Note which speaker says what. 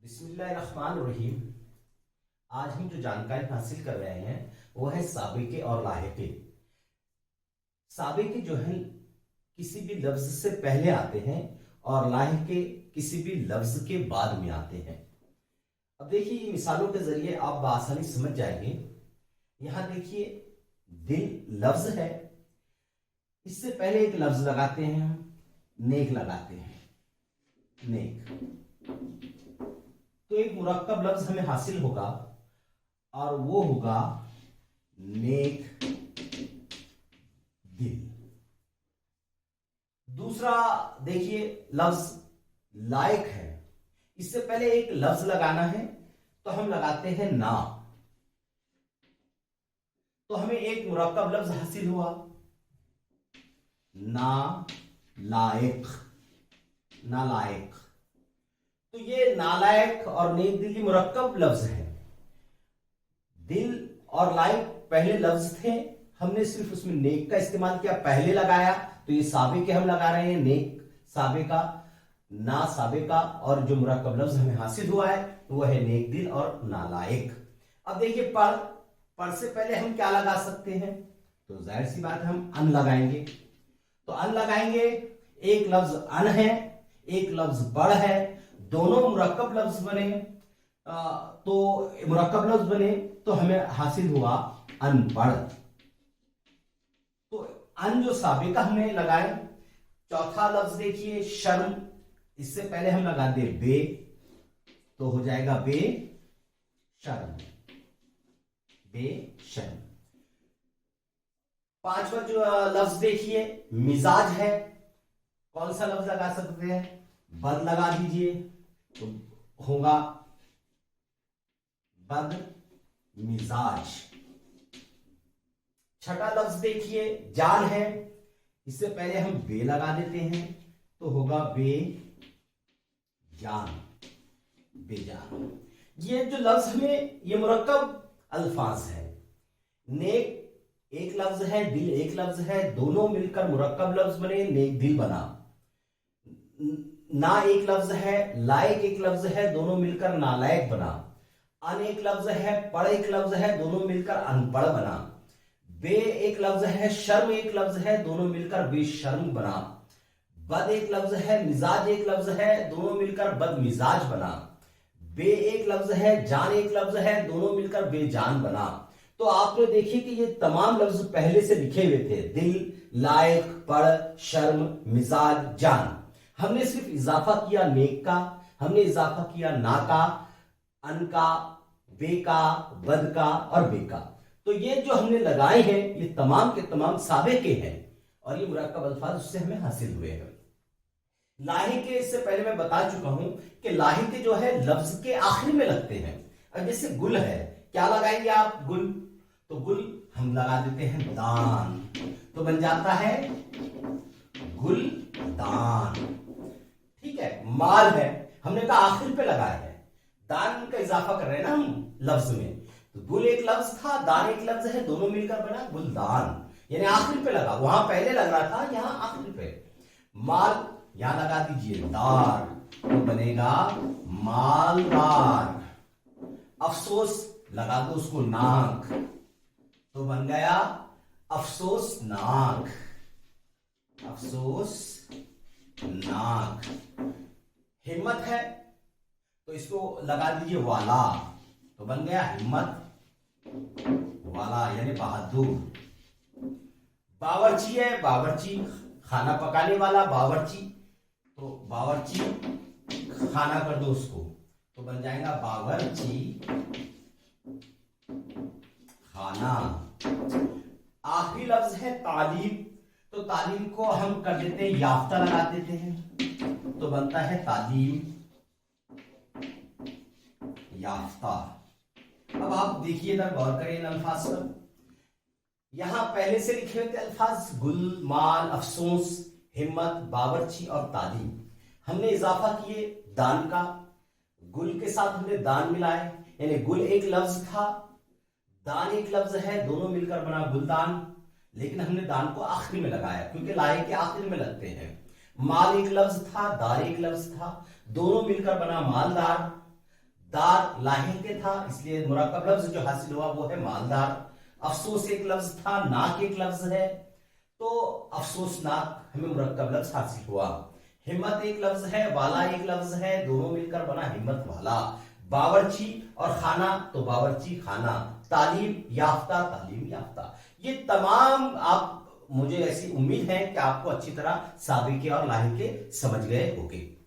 Speaker 1: बिस्मिल्लाहिर्रहमानिर्रहीम। आज हम जो जानकारी हासिल कर रहे हैं वो है साबिके और लाहिके। साबिके जो है किसी भी लफ्ज से पहले आते हैं और लाहिके किसी भी लफ्ज के बाद में आते हैं। अब देखिए, ये मिसालों के जरिए आप बआसानी समझ जाएंगे। यहां देखिए, दिल लफ्ज है, इससे पहले एक लफ्ज लगाते हैं हम, नेक लगाते हैं, नेक। तो एक मुरक्कब लफ्ज हमें हासिल होगा और वो होगा नेक दिल। दूसरा देखिए, लफ्ज लायक है, इससे पहले एक लफ्ज लगाना है तो हम लगाते हैं ना, तो हमें एक मुरक्कब लफ्ज हासिल हुआ ना लायक। नालायक, तो ये नालायक और नेक दिल की मुरक्कब लफ्ज है। दिल और लायक पहले लफ्ज थे, हमने सिर्फ उसमें नेक का इस्तेमाल किया, पहले लगाया, तो ये साबिके हम लगा रहे हैं, नेक साबिका, ना साबिका, और जो मुरक्कब लफ्ज हमें हासिल हुआ है वो है नेक दिल और नालायक। अब देखिए, पर से पहले हम क्या लगा सकते हैं, तो जाहिर सी बात है हम अन लगाएंगे। तो अन लगाएंगे, एक लफ्ज अन है, एक लफ्ज बड़ है, दोनों मुरक्कब लफ्ज बने, तो मुरक्कब लफ्ज बने तो हमें हासिल हुआ अनपढ़। तो अन जो साबिका हमने लगाए। चौथा लफ्ज देखिए, शर्म, इससे पहले हम लगा दे बे, तो हो जाएगा बे शर्म, बे शर्म। पांचवा जो लफ्ज देखिए, मिजाज है, कौन सा लफ्ज लगा सकते हैं, बद लगा दीजिए तो होगा बद मिजाज। छठा लफ्ज देखिए, जान है, इससे पहले हम बे लगा देते हैं तो होगा बे जान, बेजान। ये जो लफ्ज हमें, ये मुरक्कब अल्फाज है। नेक एक लफ्ज है, दिल एक लफ्ज है, दोनों मिलकर मुरक्कब लफ्ज बने, नेक दिल बना। ना एक लफ्ज है, लायक एक लफ्ज है, दोनों मिलकर नालायक बना। अन एक लफ्ज है, पढ़ एक लफ्ज है, दोनों मिलकर अनपढ़ बना। बे एक लफ्ज है, शर्म एक लफ्ज है, दोनों मिलकर बेशर्म बना। बद एक लफ्ज है, मिजाज एक लफ्ज है, दोनों मिलकर बदमिजाज बना। बे एक लफ्ज है, जान एक लफ्ज है, दोनों मिलकर बेजान बना। तो आपने देखिए कि ये तमाम लफ्ज पहले से लिखे हुए थे, दिल, लायक, पढ़, शर्म, मिजाज, जान। हमने सिर्फ इजाफा किया नेक का, हमने इजाफा किया ना का, अन का, बे का, बद का और बे का। तो ये जो हमने लगाए हैं ये तमाम के तमाम साबिके हैं और ये मुरक्कब अल्फाज उससे हमें हासिल हुए हैं। लाहिके, इससे पहले मैं बता चुका हूं कि लाहिके जो है लफ्ज के आखिर में लगते हैं। अब जैसे गुल है, क्या लगाएंगे आप, गुल, तो गुल हम लगा देते हैं दान, तो बन जाता है गुल दान। ठीक है। माल है, हमने कहा आखिर पे लगाया है, दान का इजाफा कर रहे हैं ना हम लफ्ज में, तो गुल एक लफ्ज था, दान एक लफ्ज है, दोनों मिलकर बना गुलदान, यानी आखिर पे लगा, वहां पहले लग रहा था, यहां आखिर पे। माल, यहां लगा दीजिए दार, तो बनेगा मालदार। अफसोस, लगा दो उसको नाक, तो बन गया अफसोस नाक, अफसोस नाक। हिम्मत है, तो इसको लगा दीजिए वाला, तो बन गया हिम्मत वाला, यानी बहादुर। बावर्ची है, बावर्ची, खाना पकाने वाला, बावर्ची, तो बावर्ची खाना कर दो उसको, तो बन जाएगा बावर्ची खाना। आखिरी लफ्ज है तालीम, तो तालीम को हम कर देते हैं याफ्ता, लगा देते हैं, तो बनता है तालीम याफ्ता। अब आप देखिएगा, गौर करें इन अल्फाज पर। यहां पहले से लिखे हुए थे अल्फाज गुल, माल, अफसोस, हिम्मत, बावर्ची और तालीम। हमने इजाफा किए दान का, गुल के साथ हमने दान मिलाए, यानी गुल एक लफ्ज था, दान एक लफ्ज है, दोनों मिलकर बना गुलदान, लेकिन हमने दान को आखिरी में लगाया क्योंकि लाए के आखिर में लगते हैं। माल एक लफ्ज था, दार एक लफ्ज था, दोनों मिलकर बना मालदार। दार लाहिक था, इसलिए मुरक्कब लफ्ज जो हासिल हुआ वो है मालदार। अफसोस एक लफ्ज था, नाक एक लफ्ज है, तो अफसोसनाक हमें मुरक्कब लफ्ज हासिल हुआ। हिम्मत एक लफ्ज है, वाला एक लफ्ज है, दोनों मिलकर बना हिम्मत वाला। बावर्ची और खाना तो बावर्ची खाना। तालीम याफ्ता तालीम याफ्ता। ये तमाम आप, मुझे ऐसी उम्मीद है कि आपको अच्छी तरह साबिके और लाहिके समझ गए होंगे।